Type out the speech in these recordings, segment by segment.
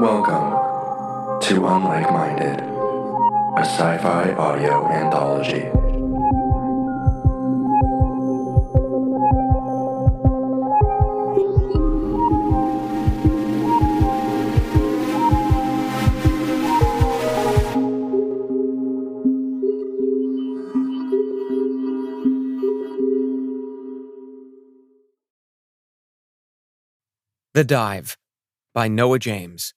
Welcome to Unlike-Minded, a sci-fi audio anthology. The Dive by Noah James.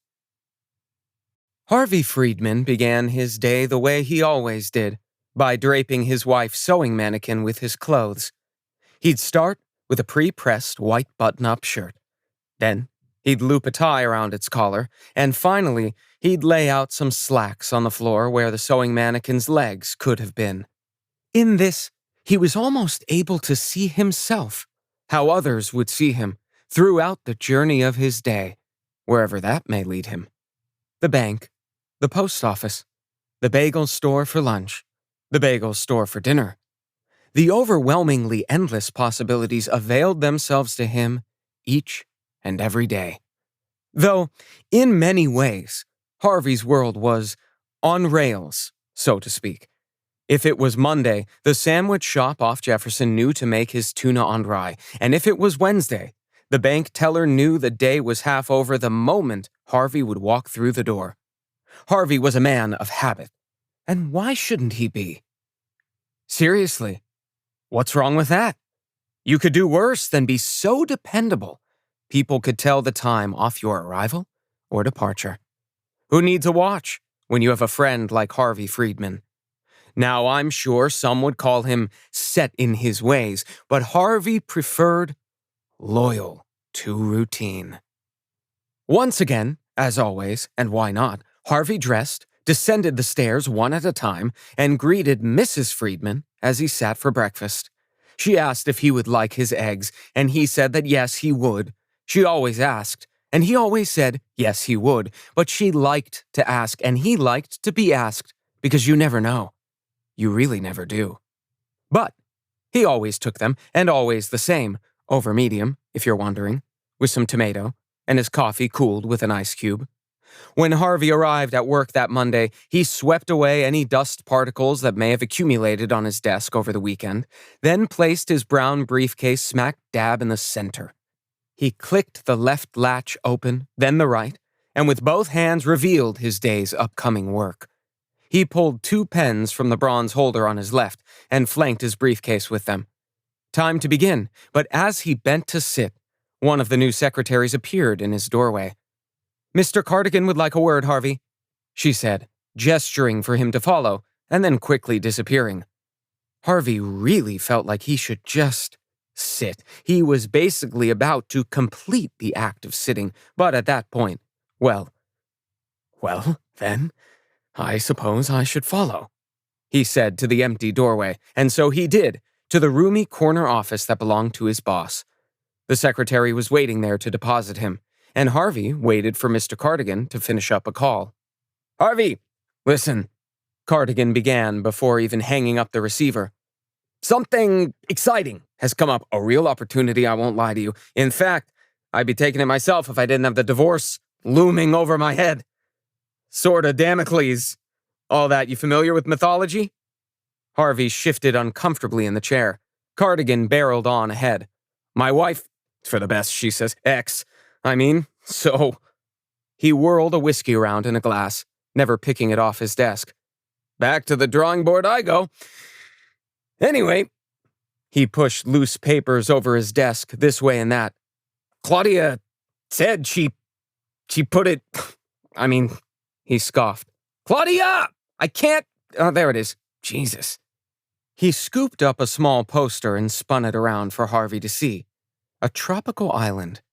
Harvey Friedman began his day the way he always did, by draping his wife's sewing mannequin with his clothes. He'd start with a pre-pressed white button-up shirt. Then, he'd loop a tie around its collar, and finally, he'd lay out some slacks on the floor where the sewing mannequin's legs could have been. In this, he was almost able to see himself, how others would see him, throughout the journey of his day, wherever that may lead him. The bank, the post office, the bagel store for lunch, the bagel store for dinner. The overwhelmingly endless possibilities availed themselves to him each and every day. Though, in many ways, Harvey's world was on rails, so to speak. If it was Monday, the sandwich shop off Jefferson knew to make his tuna on rye, and if it was Wednesday, the bank teller knew the day was half over the moment Harvey would walk through the door. Harvey was a man of habit, and why shouldn't he be? Seriously, what's wrong with that? You could do worse than be so dependable. People could tell the time off your arrival or departure. Who needs a watch when you have a friend like Harvey Friedman? Now, I'm sure some would call him set in his ways, but Harvey preferred loyal to routine. Once again, as always, and why not, Harvey dressed, descended the stairs one at a time, and greeted Mrs. Friedman as he sat for breakfast. She asked if he would like his eggs, and he said that yes, he would. She always asked, and he always said yes, he would, but she liked to ask, and he liked to be asked, because you never know. You really never do. But he always took them, and always the same, over medium, if you're wondering, with some tomato, and his coffee cooled with an ice cube. When Harvey arrived at work that Monday, he swept away any dust particles that may have accumulated on his desk over the weekend, then placed his brown briefcase smack dab in the center. He clicked the left latch open, then the right, and with both hands revealed his day's upcoming work. He pulled 2 pens from the bronze holder on his left and flanked his briefcase with them. Time to begin, but as he bent to sit, one of the new secretaries appeared in his doorway. "Mr. Cardigan would like a word, Harvey," she said, gesturing for him to follow, and then quickly disappearing. Harvey really felt like he should just sit. He was basically about to complete the act of sitting, but at that point, well, then, I suppose I should follow, he said to the empty doorway, and so he did, to the roomy corner office that belonged to his boss. The secretary was waiting there to deposit him, and Harvey waited for Mr. Cardigan to finish up a call. "Harvey, listen," Cardigan began before even hanging up the receiver. "Something exciting has come up, a real opportunity, I won't lie to you. In fact, I'd be taking it myself if I didn't have the divorce looming over my head. Sorta Damocles. All that, you familiar with mythology?" Harvey shifted uncomfortably in the chair. Cardigan barreled on ahead. "My wife, for the best, she says. So..." He whirled a whiskey around in a glass, never picking it off his desk. "Back to the drawing board I go. Anyway," he pushed loose papers over his desk this way and that. "Claudia said she put it... he scoffed. "Claudia! I can't... Oh, there it is. Jesus." He scooped up a small poster and spun it around for Harvey to see. A tropical island.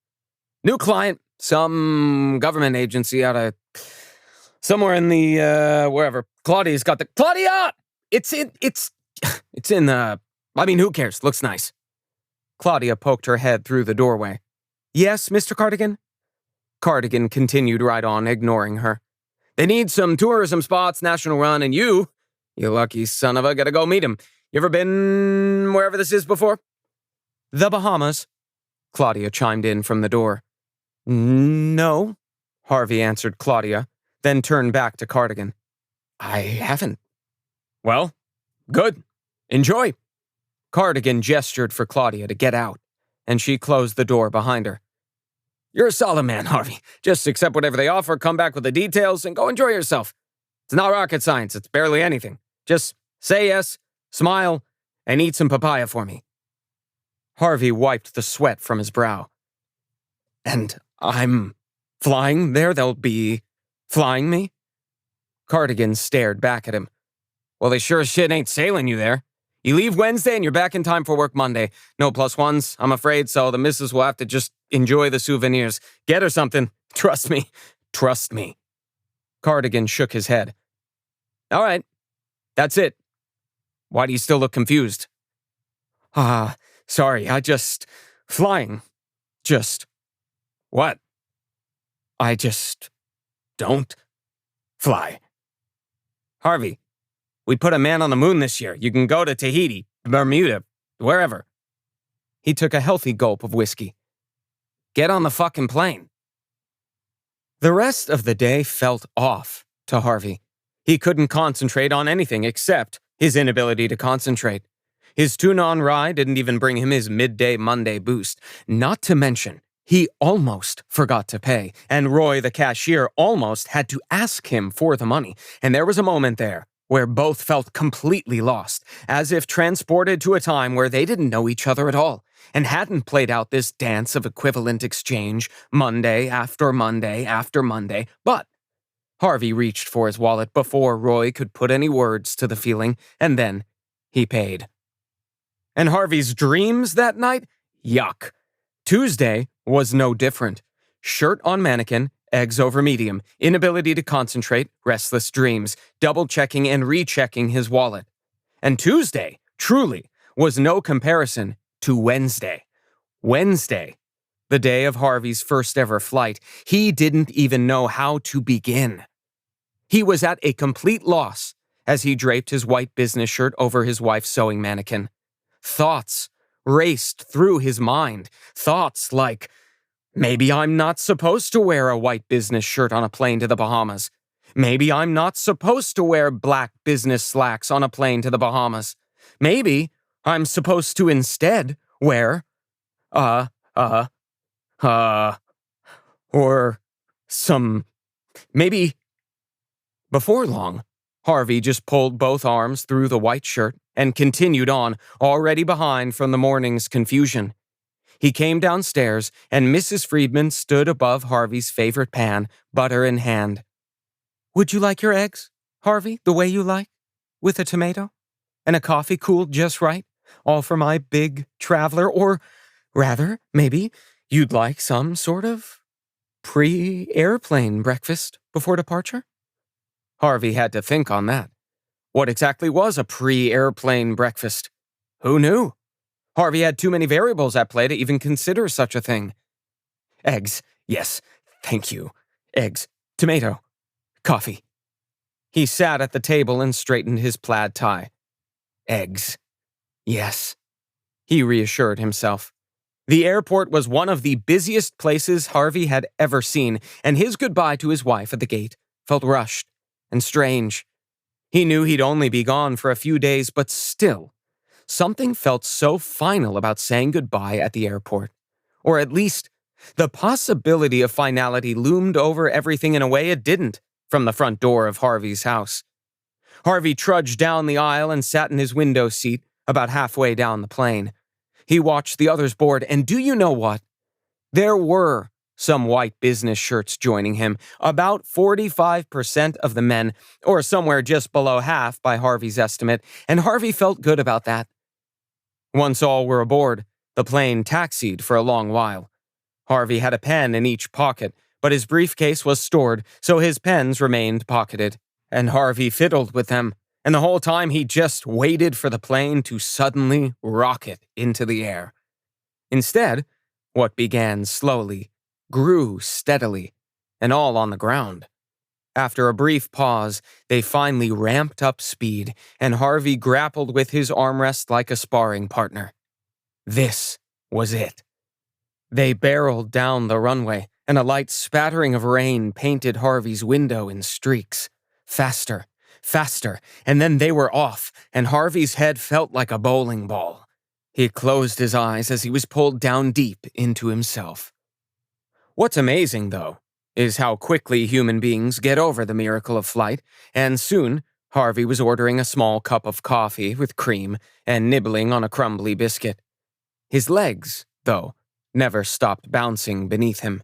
"New client, some government agency out of somewhere in the, wherever. Claudia's got the... Claudia! It's in, who cares? Looks nice." Claudia poked her head through the doorway. "Yes, Mr. Cardigan?" Cardigan continued right on, ignoring her. "They need some tourism spots, national run, and you lucky son of a, gotta go meet him. You ever been wherever this is before?" "The Bahamas," Claudia chimed in from the door. "No," Harvey answered Claudia, then turned back to Cardigan. I haven't. Well, good. Enjoy. Cardigan gestured for Claudia to get out, and she closed the door behind her. You're a solid man, Harvey. Just accept whatever they offer, come back with the details, and go enjoy yourself. It's not rocket science, it's barely anything. Just say yes, smile, and eat some papaya for me. Harvey wiped the sweat from his brow. And I'm flying there? They'll be flying me? Cardigan stared back at him. Well, they sure as shit ain't sailing you there. You leave Wednesday and you're back in time for work Monday. No +1s, I'm afraid, so the missus will have to just enjoy the souvenirs. Get her something. Trust me. Trust me. Cardigan shook his head. All right. That's it. Why do you still look confused? Sorry, flying. What? I just don't fly. Harvey, we put a man on the moon this year. You can go to Tahiti, Bermuda, wherever. He took a healthy gulp of whiskey. Get on the fucking plane. The rest of the day felt off to Harvey. He couldn't concentrate on anything except his inability to concentrate. His tune-on ride didn't even bring him his midday Monday boost. Not to mention, he almost forgot to pay, and Roy, the cashier, almost had to ask him for the money. And there was a moment there where both felt completely lost, as if transported to a time where they didn't know each other at all, and hadn't played out this dance of equivalent exchange Monday after Monday after Monday. But Harvey reached for his wallet before Roy could put any words to the feeling, and then he paid. And Harvey's dreams that night? Yuck. Tuesday was no different. Shirt on mannequin, eggs over medium, inability to concentrate, restless dreams, double-checking and rechecking his wallet. And Tuesday, truly, was no comparison to Wednesday. Wednesday, the day of Harvey's first ever flight, he didn't even know how to begin. He was at a complete loss as he draped his white business shirt over his wife's sewing mannequin. Thoughts raced through his mind. Thoughts like, maybe I'm not supposed to wear a white business shirt on a plane to the Bahamas. Maybe I'm not supposed to wear black business slacks on a plane to the Bahamas. Maybe I'm supposed to instead wear, or some, maybe. Before long, Harvey just pulled both arms through the white shirt and continued on, already behind from the morning's confusion. He came downstairs, and Mrs. Friedman stood above Harvey's favorite pan, butter in hand. Would you like your eggs, Harvey, the way you like? With a tomato? And a coffee cooled just right? All for my big traveler? Or, rather, maybe, you'd like some sort of pre-airplane breakfast before departure? Harvey had to think on that. What exactly was a pre-airplane breakfast? Who knew? Harvey had too many variables at play to even consider such a thing. Eggs, yes, thank you. Eggs, tomato, coffee. He sat at the table and straightened his plaid tie. Eggs, yes, he reassured himself. The airport was one of the busiest places Harvey had ever seen, and his goodbye to his wife at the gate felt rushed and strange. He knew he'd only be gone for a few days, but still, something felt so final about saying goodbye at the airport. Or at least, the possibility of finality loomed over everything in a way it didn't from the front door of Harvey's house. Harvey trudged down the aisle and sat in his window seat about halfway down the plane. He watched the others board, and do you know what? There were some white business shirts joining him, about 45% of the men, or somewhere just below half by Harvey's estimate, and Harvey felt good about that. Once all were aboard, the plane taxied for a long while. Harvey had a pen in each pocket, but his briefcase was stored, so his pens remained pocketed, and Harvey fiddled with them, and the whole time he just waited for the plane to suddenly rocket into the air. Instead, what began slowly grew steadily, and all on the ground. After a brief pause, they finally ramped up speed, and Harvey grappled with his armrest like a sparring partner. This was it. They barreled down the runway, and a light spattering of rain painted Harvey's window in streaks. Faster, faster, and then they were off, and Harvey's head felt like a bowling ball. He closed his eyes as he was pulled down deep into himself. What's amazing, though, is how quickly human beings get over the miracle of flight, and soon Harvey was ordering a small cup of coffee with cream and nibbling on a crumbly biscuit. His legs, though, never stopped bouncing beneath him.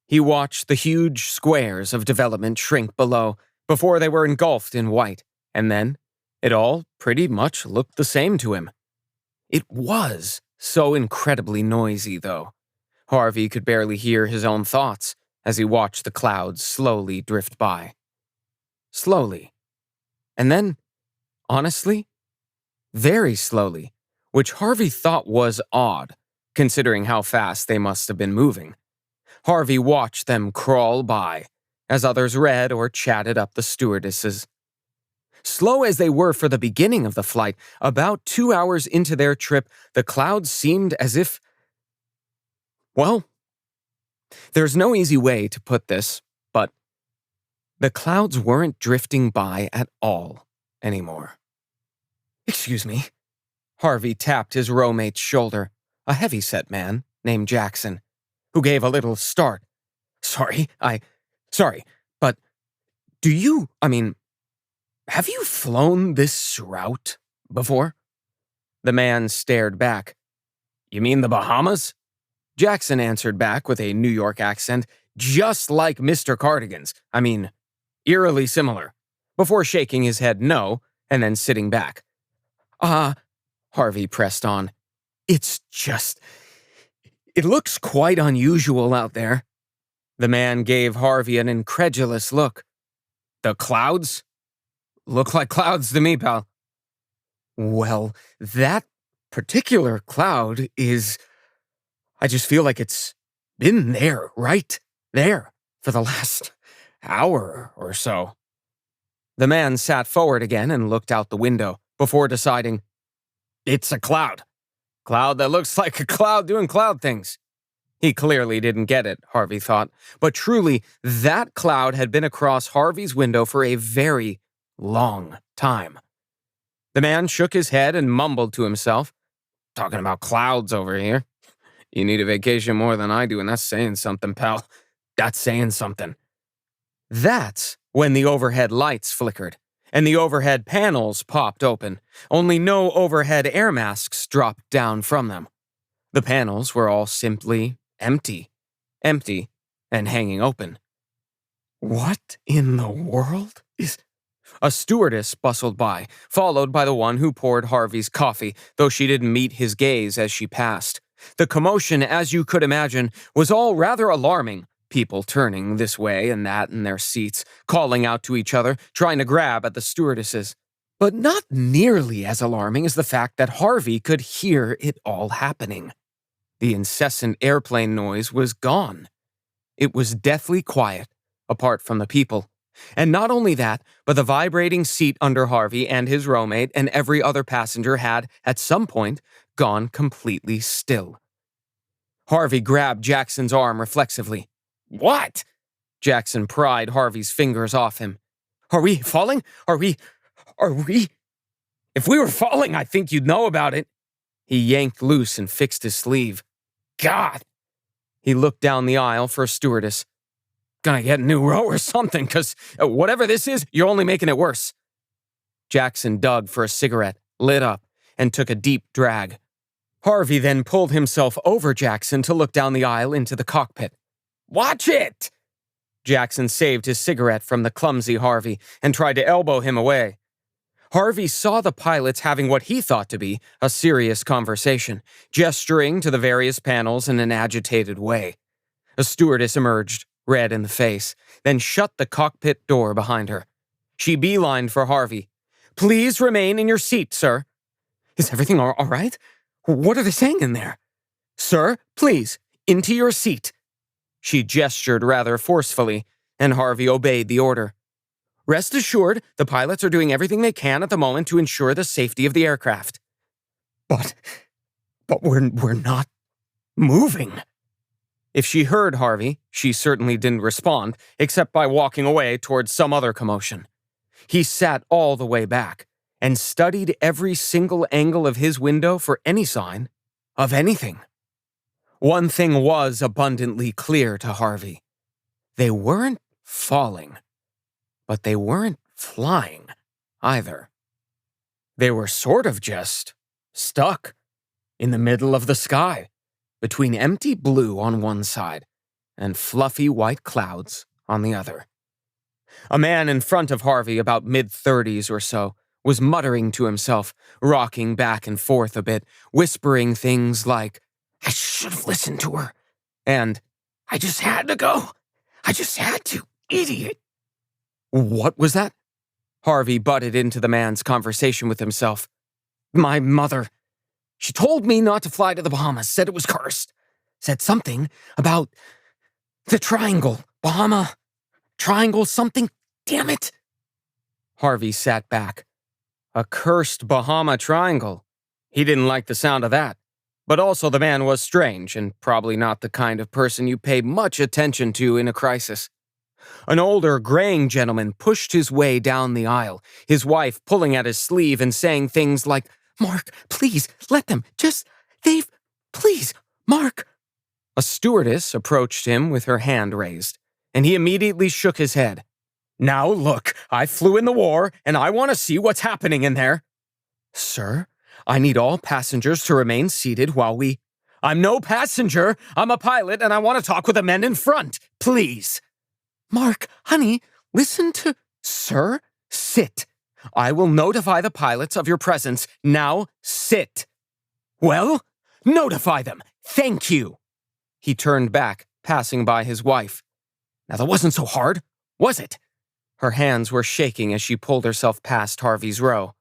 He watched the huge squares of development shrink below before they were engulfed in white, and then it all pretty much looked the same to him. It was so incredibly noisy, though. Harvey could barely hear his own thoughts as he watched the clouds slowly drift by. Slowly. And then, honestly, very slowly, which Harvey thought was odd, considering how fast they must have been moving. Harvey watched them crawl by, as others read or chatted up the stewardesses. Slow as they were for the beginning of the flight, about 2 hours into their trip, the clouds seemed as if... Well, there's no easy way to put this, but the clouds weren't drifting by at all anymore. "Excuse me." Harvey tapped his roommate's shoulder, a heavy-set man named Jackson, who gave a little start. Sorry, but have you flown this route before?" The man stared back. "You mean the Bahamas?" Jackson answered back with a New York accent, just like Mr. Cardigan's. Eerily similar, before shaking his head no, and then sitting back. Harvey pressed on. It looks quite unusual out there." The man gave Harvey an incredulous look. "The clouds? Look like clouds to me, pal." "Well, that particular cloud is... I just feel like it's been there, right there, for the last hour or so." The man sat forward again and looked out the window before deciding, "It's a cloud. Cloud that looks like a cloud doing cloud things." He clearly didn't get it, Harvey thought, but truly, that cloud had been across Harvey's window for a very long time. The man shook his head and mumbled to himself, "Talking about clouds over here. You need a vacation more than I do, and that's saying something, pal. That's saying something." That's when the overhead lights flickered, and the overhead panels popped open, only no overhead air masks dropped down from them. The panels were all simply empty, and hanging open. "What in the world is..." A stewardess bustled by, followed by the one who poured Harvey's coffee, though she didn't meet his gaze as she passed. The commotion, as you could imagine, was all rather alarming, people turning this way and that in their seats, calling out to each other, trying to grab at the stewardesses. But not nearly as alarming as the fact that Harvey could hear it all happening. The incessant airplane noise was gone. It was deathly quiet, apart from the people. And not only that, but the vibrating seat under Harvey and his roommate and every other passenger had, at some point, gone completely still. Harvey grabbed Jackson's arm reflexively. "What?" Jackson pried Harvey's fingers off him. "Are we falling? Are we? If we were falling, I think you'd know about it." He yanked loose and fixed his sleeve. "God!" He looked down the aisle for a stewardess. "Gonna get a new row or something, because whatever this is, you're only making it worse." Jackson dug for a cigarette, lit up, and took a deep drag. Harvey then pulled himself over Jackson to look down the aisle into the cockpit. "Watch it!" Jackson saved his cigarette from the clumsy Harvey and tried to elbow him away. Harvey saw the pilots having what he thought to be a serious conversation, gesturing to the various panels in an agitated way. A stewardess emerged, red in the face, then shut the cockpit door behind her. She beelined for Harvey. "Please remain in your seat, sir." "Is everything all right? What are they saying in there?" "Sir, please, into your seat." She gestured rather forcefully, and Harvey obeyed the order. "Rest assured, the pilots are doing everything they can at the moment to ensure the safety of the aircraft." But we're not moving." If she heard Harvey, she certainly didn't respond, except by walking away towards some other commotion. He sat all the way back and studied every single angle of his window for any sign of anything. One thing was abundantly clear to Harvey. They weren't falling, but they weren't flying either. They were sort of just stuck in the middle of the sky, between empty blue on one side and fluffy white clouds on the other. A man in front of Harvey, about mid-30s or so, was muttering to himself, rocking back and forth a bit, whispering things like, "I should have listened to her," and "I just had to go. I just had to, idiot." What was that? Harvey butted into the man's conversation with himself. "My mother. She told me not to fly to the Bahamas, said it was cursed. Said something about the triangle, Bahama, triangle something, damn it." Harvey sat back. A cursed Bahama triangle. He didn't like the sound of that. But also the man was strange and probably not the kind of person you pay much attention to in a crisis. An older, graying gentleman pushed his way down the aisle, his wife pulling at his sleeve and saying things like, "Mark, please, let them, please, Mark." A stewardess approached him with her hand raised, and he immediately shook his head. "Now look, I flew in the war, and I want to see what's happening in there." "Sir, I need all passengers to remain seated while we—" "I'm no passenger, I'm a pilot, and I want to talk with the men in front, please." "Mark, honey, listen to—" "Sir, sit. I will notify the pilots of your presence. Now, sit." "Well, notify them. Thank you." He turned back, passing by his wife. "Now that wasn't so hard, was it?" Her hands were shaking as she pulled herself past Harvey's row.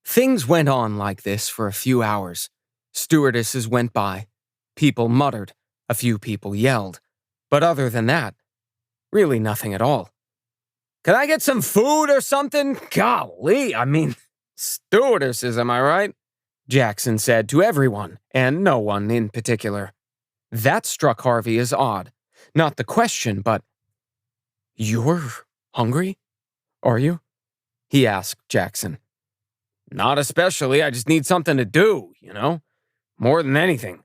Things went on like this for a few hours. Stewardesses went by. People muttered. A few people yelled. But other than that, really nothing at all. "Can I get some food or something? Golly, stewardesses, am I right?" Jackson said to everyone, and no one in particular. That struck Harvey as odd. Not the question, but, "You're hungry, are you?" he asked Jackson. "Not especially, I just need something to do, more than anything."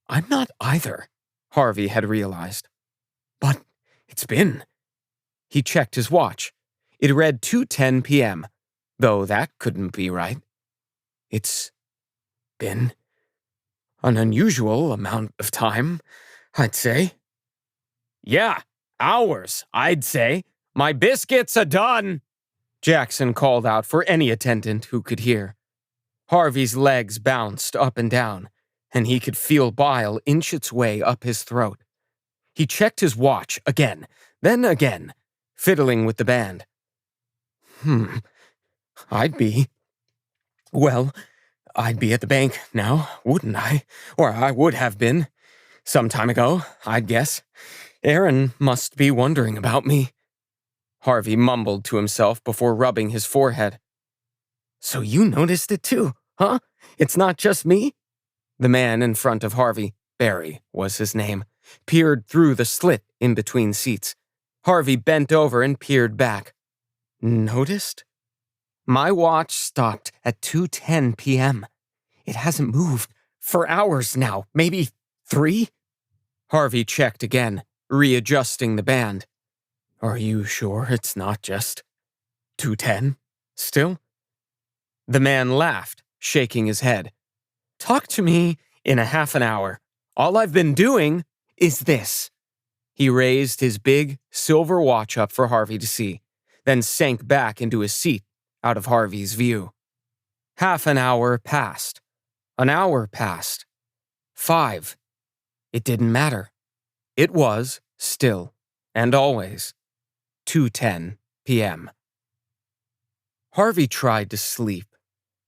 "I'm not either," Harvey had realized. "But it's been—" He checked his watch. It read 2:10 p.m., though that couldn't be right. "It's been an unusual amount of time, I'd say." "Yeah, hours, I'd say. My biscuits are done," Jackson called out for any attendant who could hear. Harvey's legs bounced up and down, and he could feel bile inch its way up his throat. He checked his watch again, then again, fiddling with the band. I'd be at the bank now, wouldn't I? Or I would have been. Some time ago, I'd guess. Aaron must be wondering about me." Harvey mumbled to himself before rubbing his forehead. "So you noticed it too, huh? It's not just me?" The man in front of Harvey, Barry was his name, peered through the slit in between seats. Harvey bent over and peered back. "Noticed? My watch stopped at 2:10 p.m. It hasn't moved for hours now, maybe 3? Harvey checked again, readjusting the band. "Are you sure it's not just 2:10 still?" The man laughed, shaking his head. "Talk to me in a half an hour. All I've been doing is this." He raised his big, silver watch up for Harvey to see, then sank back into his seat out of Harvey's view. Half an hour passed. An hour passed. 5. It didn't matter. It was, still, and always, 2:10 p.m. Harvey tried to sleep.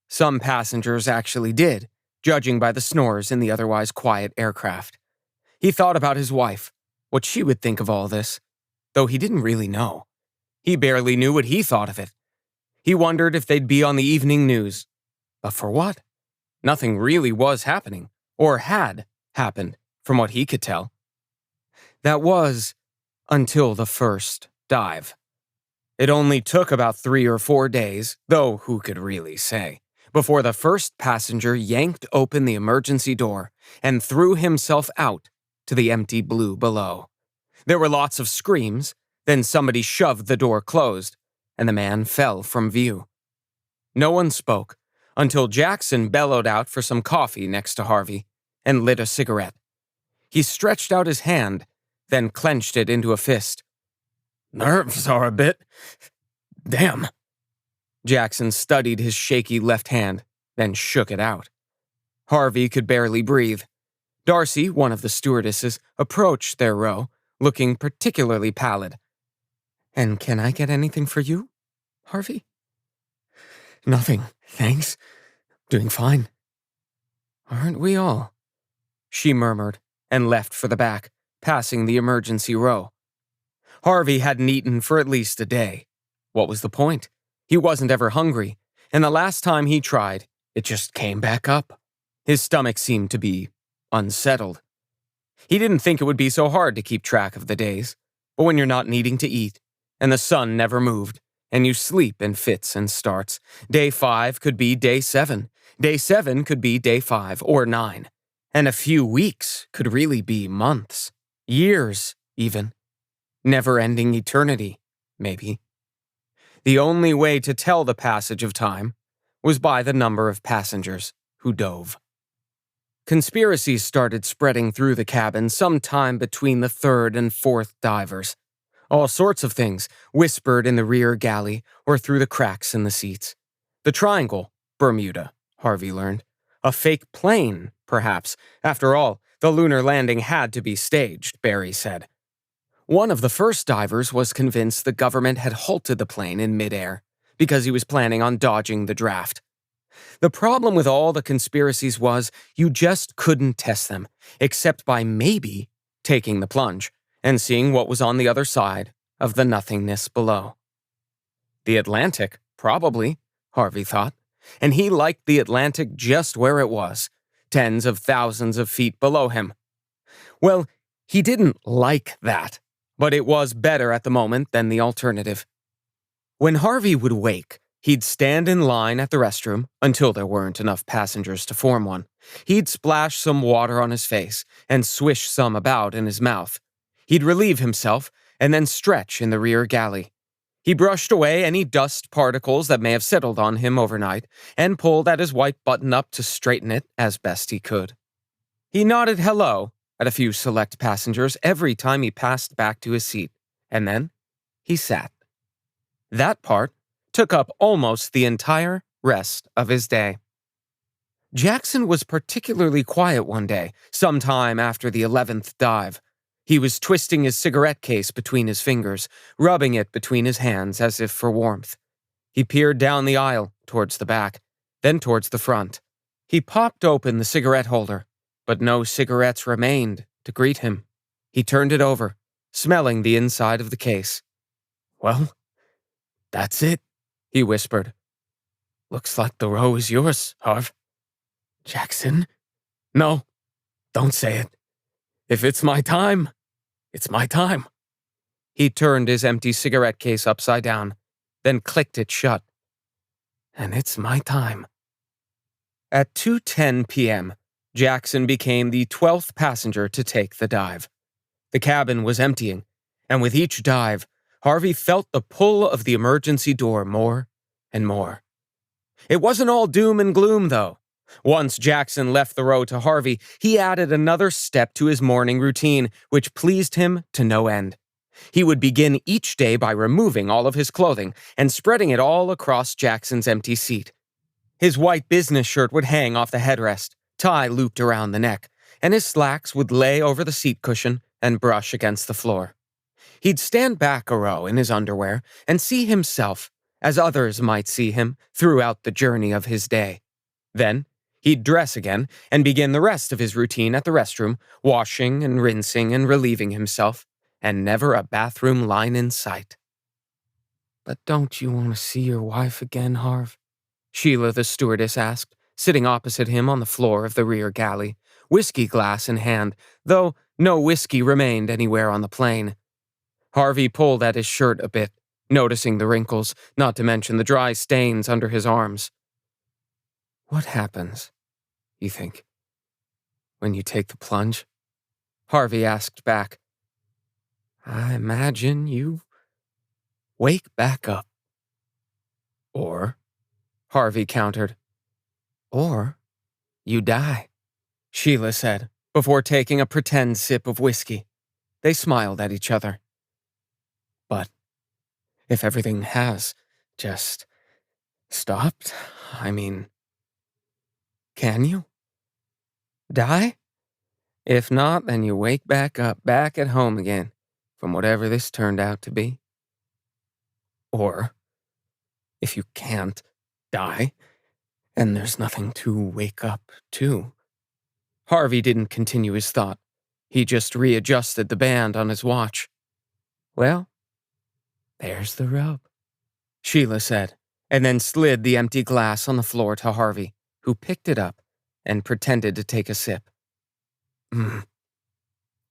Some passengers actually did, judging by the snores in the otherwise quiet aircraft. He thought about his wife, what she would think of all this, though he didn't really know. He barely knew what he thought of it. He wondered if they'd be on the evening news. But for what? Nothing really was happening, or had happened, from what he could tell. That was until the first dive. It only took about 3 or 4 days, though who could really say, before the first passenger yanked open the emergency door and threw himself out to the empty blue below. There were lots of screams, then somebody shoved the door closed, and the man fell from view. No one spoke until Jackson bellowed out for some coffee next to Harvey and lit a cigarette. He stretched out his hand, then clenched it into a fist. "Nerves are a bit... damn." Jackson studied his shaky left hand, then shook it out. Harvey could barely breathe. Darcy, one of the stewardesses, approached their row, looking particularly pallid. "And can I get anything for you, Harvey?" "Nothing, thanks. Doing fine." "Aren't we all?" she murmured, and left for the back, passing the emergency row. Harvey hadn't eaten for at least a day. What was the point? He wasn't ever hungry, and the last time he tried, it just came back up. His stomach seemed to be unsettled. He didn't think it would be so hard to keep track of the days, but when you're not needing to eat, and the sun never moved, and you sleep in fits and starts, day 5 could be day 7, day 7 could be day 5 or 9, and a few weeks could really be months, years even. Never-ending eternity, maybe. The only way to tell the passage of time was by the number of passengers who dove. Conspiracies started spreading through the cabin sometime between the 3rd and 4th divers. All sorts of things whispered in the rear galley or through the cracks in the seats. The triangle, Bermuda, Harvey learned. A fake plane, perhaps. After all, the lunar landing had to be staged, Barry said. One of the first divers was convinced the government had halted the plane in midair because he was planning on dodging the draft. The problem with all the conspiracies was you just couldn't test them, except by maybe taking the plunge and seeing what was on the other side of the nothingness below. The Atlantic, probably, Harvey thought, and he liked the Atlantic just where it was, tens of thousands of feet below him. Well, he didn't like that, but it was better at the moment than the alternative. When Harvey would wake, he'd stand in line at the restroom until there weren't enough passengers to form one. He'd splash some water on his face and swish some about in his mouth. He'd relieve himself and then stretch in the rear galley. He brushed away any dust particles that may have settled on him overnight and pulled at his white button-up to straighten it as best he could. He nodded hello at a few select passengers every time he passed back to his seat, and then he sat. That part took up almost the entire rest of his day. Jackson was particularly quiet one day, sometime after the 11th dive. He was twisting his cigarette case between his fingers, rubbing it between his hands as if for warmth. He peered down the aisle, towards the back, then towards the front. He popped open the cigarette holder, but no cigarettes remained to greet him. He turned it over, smelling the inside of the case. "Well, that's it," he whispered. "Looks like the row is yours, Harv." "Jackson? No, don't say it. If it's my time, it's my time." He turned his empty cigarette case upside down, then clicked it shut. "And it's my time." At 2:10 p.m., Jackson became the 12th passenger to take the dive. The cabin was emptying, and with each dive, Harvey felt the pull of the emergency door more and more. It wasn't all doom and gloom, though. Once Jackson left the row to Harvey, he added another step to his morning routine, which pleased him to no end. He would begin each day by removing all of his clothing and spreading it all across Jackson's empty seat. His white business shirt would hang off the headrest, tie looped around the neck, and his slacks would lay over the seat cushion and brush against the floor. He'd stand back a row in his underwear and see himself, as others might see him, throughout the journey of his day. Then, he'd dress again and begin the rest of his routine at the restroom, washing and rinsing and relieving himself, and never a bathroom line in sight. "But don't you want to see your wife again, Harv?" Sheila the stewardess asked, sitting opposite him on the floor of the rear galley, whiskey glass in hand, though no whiskey remained anywhere on the plane. Harvey pulled at his shirt a bit, noticing the wrinkles, not to mention the dry stains under his arms. What happens, you think, when you take the plunge? Harvey asked back. I imagine you wake back up. Or, Harvey countered, or you die, Sheila said, before taking a pretend sip of whiskey. They smiled at each other. But if everything has just stopped, can you die? If not, then you wake back up, back at home again, from whatever this turned out to be. Or, if you can't die, and there's nothing to wake up to. Harvey didn't continue his thought. He just readjusted the band on his watch. Well, there's the rub, Sheila said, and then slid the empty glass on the floor to Harvey, who picked it up and pretended to take a sip.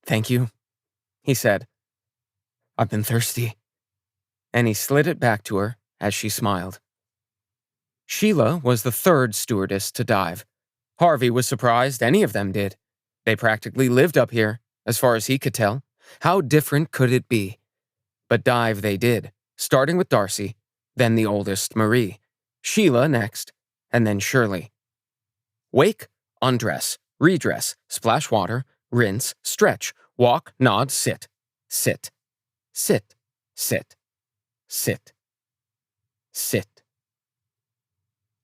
Thank you, he said. I've been thirsty. And he slid it back to her as she smiled. Sheila was the third stewardess to dive. Harvey was surprised any of them did. They practically lived up here, as far as he could tell. How different could it be? But dive they did, starting with Darcy, then the oldest, Marie, Sheila next, and then Shirley. Wake, undress, redress, splash water, rinse, stretch, walk, nod, sit, sit, sit, sit, sit, sit.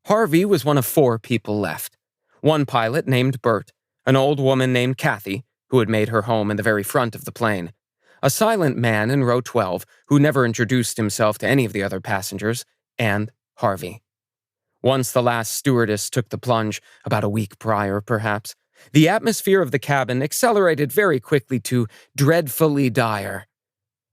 Harvey was one of 4 people left. One pilot named Bert, an old woman named Kathy, who had made her home in the very front of the plane, a silent man in row 12 who never introduced himself to any of the other passengers, and Harvey. Once the last stewardess took the plunge, about a week prior perhaps, the atmosphere of the cabin accelerated very quickly to dreadfully dire.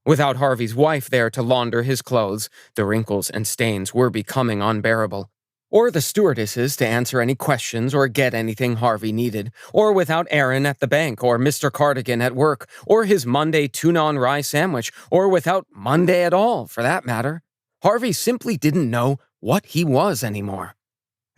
Without Harvey's wife there to launder his clothes, the wrinkles and stains were becoming unbearable. Or the stewardesses to answer any questions or get anything Harvey needed, or without Aaron at the bank, or Mr. Cardigan at work, or his Monday tuna-on-rye sandwich, or without Monday at all, for that matter. Harvey simply didn't know what he was anymore.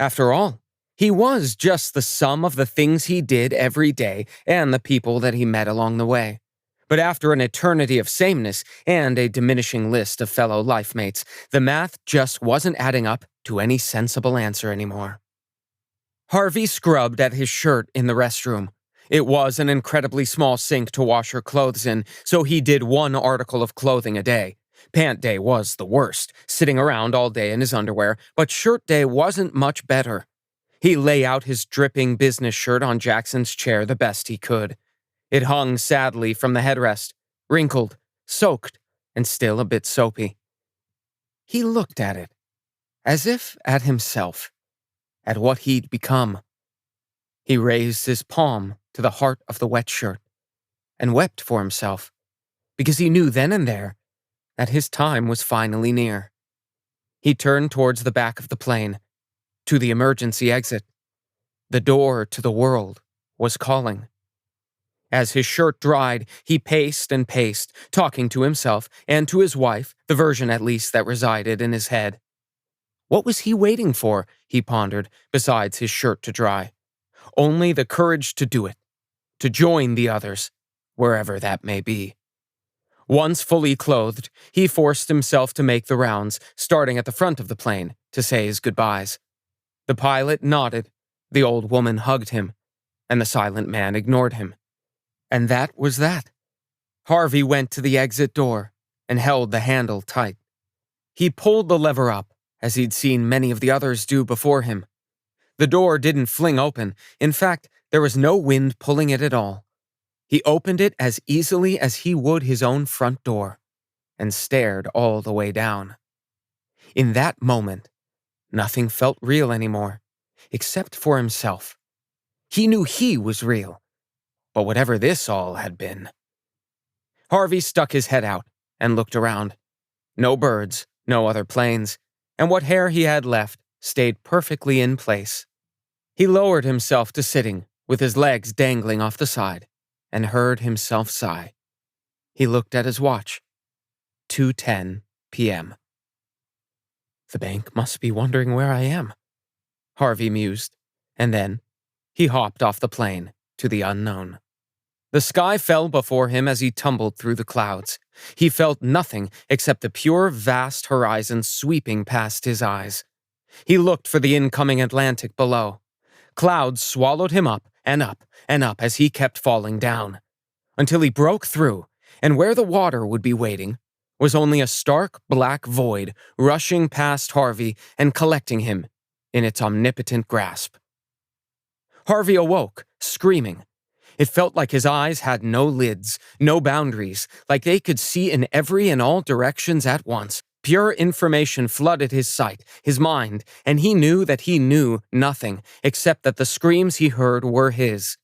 After all, he was just the sum of the things he did every day and the people that he met along the way. But after an eternity of sameness and a diminishing list of fellow life-mates, the math just wasn't adding up to any sensible answer anymore. Harvey scrubbed at his shirt in the restroom. It was an incredibly small sink to wash her clothes in, so he did 1 article of clothing a day. Pant day was the worst, sitting around all day in his underwear, but shirt day wasn't much better. He lay out his dripping business shirt on Jackson's chair the best he could. It hung sadly from the headrest, wrinkled, soaked, and still a bit soapy. He looked at it, as if at himself, at what he'd become. He raised his palm to the heart of the wet shirt, and wept for himself, because he knew then and there that his time was finally near. He turned towards the back of the plane, to the emergency exit. The door to the world was calling. As his shirt dried, he paced and paced, talking to himself and to his wife, the version at least that resided in his head. What was he waiting for, he pondered, besides his shirt to dry? Only the courage to do it, to join the others, wherever that may be. Once fully clothed, he forced himself to make the rounds, starting at the front of the plane, to say his goodbyes. The pilot nodded, the old woman hugged him, and the silent man ignored him. And that was that. Harvey went to the exit door and held the handle tight. He pulled the lever up, as he'd seen many of the others do before him. The door didn't fling open. In fact, there was no wind pulling it at all. He opened it as easily as he would his own front door, and stared all the way down. In that moment, nothing felt real anymore, except for himself. He knew he was real. But whatever this all had been. Harvey stuck his head out and looked around. No birds, no other planes, and what hair he had left stayed perfectly in place. He lowered himself to sitting with his legs dangling off the side, and heard himself sigh. He looked at his watch. 2:10 p.m. The bank must be wondering where I am, Harvey mused, and then he hopped off the plane to the unknown. The sky fell before him as he tumbled through the clouds. He felt nothing except the pure, vast horizon sweeping past his eyes. He looked for the incoming Atlantic below. Clouds swallowed him up and up and up as he kept falling down, until he broke through, and where the water would be waiting was only a stark black void rushing past Harvey and collecting him in its omnipotent grasp. Harvey awoke, screaming. It felt like his eyes had no lids, no boundaries, like they could see in every and all directions at once. Pure information flooded his sight, his mind, and he knew that he knew nothing, except that the screams he heard were his.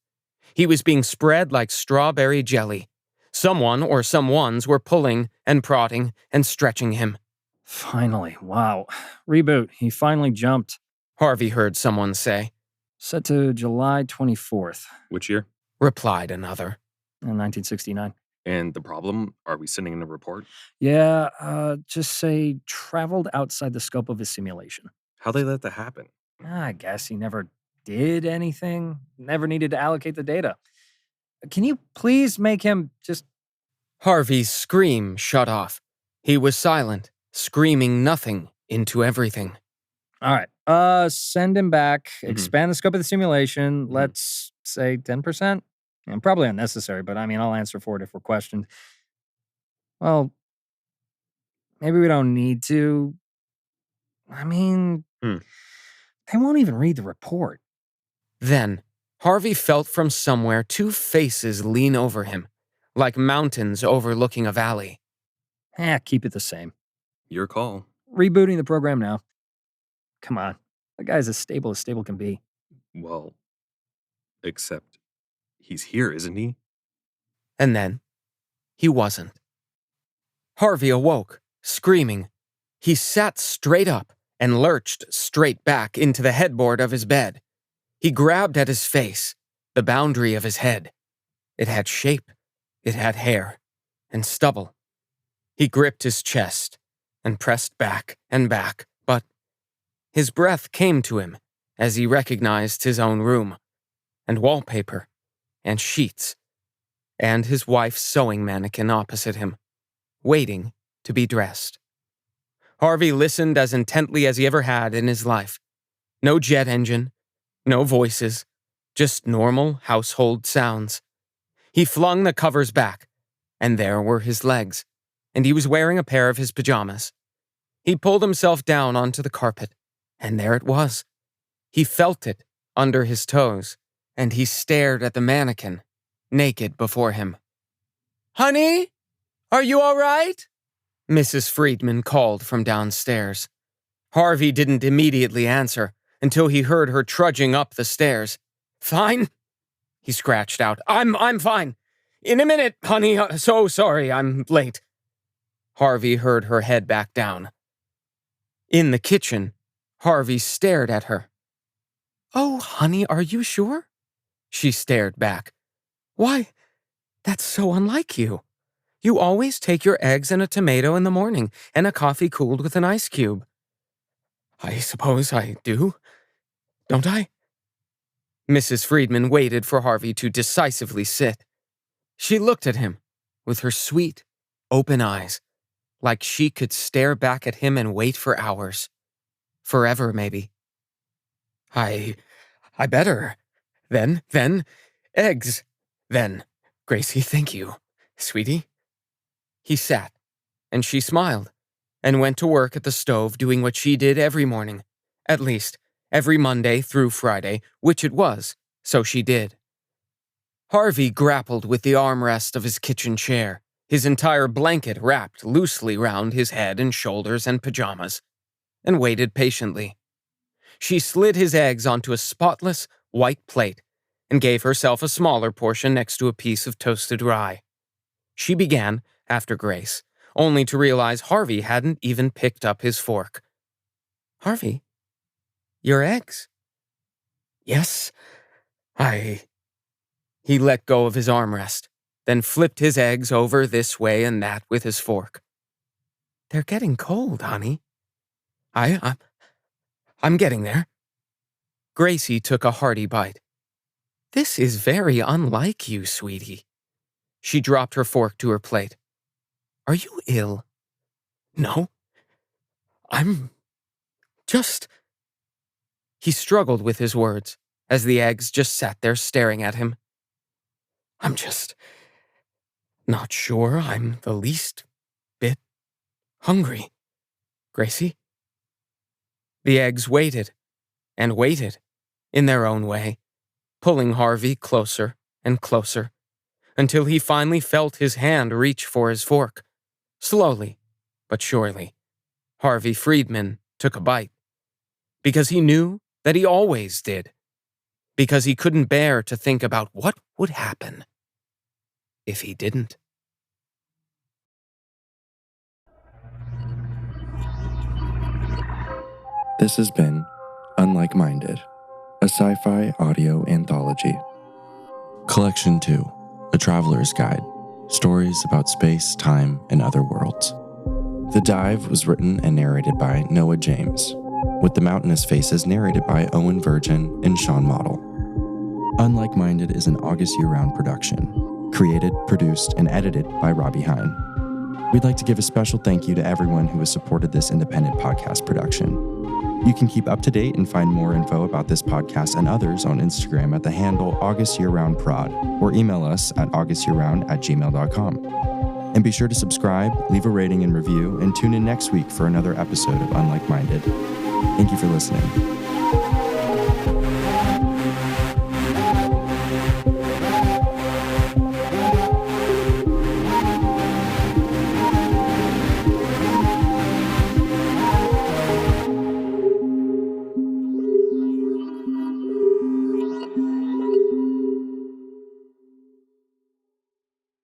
He was being spread like strawberry jelly. Someone or someones were pulling and prodding and stretching him. Finally, wow. Reboot, he finally jumped. Harvey heard someone say. Set to July 24th. Which year? Replied another. 1969. And the problem? Are we sending in a report? Yeah, just say traveled outside the scope of his simulation. How'd they let that happen? I guess he never did anything, never needed to allocate the data. Can you please make him just... Harvey's scream shut off. He was silent, screaming nothing into everything. All right, send him back, expand the scope of the simulation, let's say 10%. And probably unnecessary, but I mean, I'll answer for it if we're questioned. Well, maybe we don't need to. I mean, they won't even read the report. Then, Harvey felt from somewhere two faces lean over him, like mountains overlooking a valley. Keep it the same. Your call. Rebooting the program now. Come on, that guy's as stable can be. Well, except he's here, isn't he? And then, he wasn't. Harvey awoke, screaming. He sat straight up and lurched straight back into the headboard of his bed. He grabbed at his face, the boundary of his head. It had shape, it had hair, and stubble. He gripped his chest and pressed back and back, but his breath came to him as he recognized his own room, and wallpaper, and sheets, and his wife's sewing mannequin opposite him, waiting to be dressed. Harvey listened as intently as he ever had in his life. No jet engine, no voices, just normal household sounds. He flung the covers back, and there were his legs, and he was wearing a pair of his pajamas. He pulled himself down onto the carpet, and there it was. He felt it under his toes, and he stared at the mannequin, naked before him. "Honey, are you all right?" Mrs. Friedman called from downstairs. Harvey didn't immediately answer until he heard her trudging up the stairs. "Fine," he scratched out. I'm fine. In a minute, honey. So sorry I'm late." Harvey heard her head back down. In the kitchen, Harvey stared at her. "Oh, honey, are you sure?" She stared back. "Why, that's so unlike you. You always take your eggs and a tomato in the morning and a coffee cooled with an ice cube." "I suppose I do, don't I?" Mrs. Friedman waited for Harvey to decisively sit. She looked at him with her sweet, open eyes, like she could stare back at him and wait for hours. Forever, maybe. I better. Then, eggs. Then, Gracie, thank you, sweetie." He sat, and she smiled, and went to work at the stove doing what she did every morning. At least, every Monday through Friday, which it was, so she did. Harvey grappled with the armrest of his kitchen chair, his entire blanket wrapped loosely round his head and shoulders and pajamas, and waited patiently. She slid his eggs onto a spotless, white plate and gave herself a smaller portion next to a piece of toasted rye. She began, after Grace, only to realize Harvey hadn't even picked up his fork. "Harvey, your eggs?" "Yes, I He let go of his armrest, then flipped his eggs over this way and that with his fork. They're getting cold, honey. I'm getting there. Gracie took a hearty bite. This is very unlike you, sweetie. She dropped her fork to her plate. Are you ill? No. I'm just... He struggled with his words as the eggs just sat there staring at him. I'm just not sure I'm the least bit hungry, Gracie. The eggs waited and waited in their own way, pulling Harvey closer and closer until he finally felt his hand reach for his fork. Slowly but surely, Harvey Friedman took a bite because he knew that he always did, because he couldn't bear to think about what would happen if he didn't. This has been Unlike Minded, a sci-fi audio anthology. Collection 2, A Traveler's Guide, stories about space, time, and other worlds. The Dive was written and narrated by Noah James, with the Mountainous faces narrated by Owen Virgin and Seann Madl. Unlike Minded is an August year-round production, created, produced, and edited by Robbie Hyne. We'd like to give a special thank you to everyone who has supported this independent podcast production. You can keep up to date and find more info about this podcast and others on Instagram at the handle AugustYearRoundProd or email us at augustyearround@gmail.com. And be sure to subscribe, leave a rating and review, and tune in next week for another episode of Unlike Minded. Thank you for listening.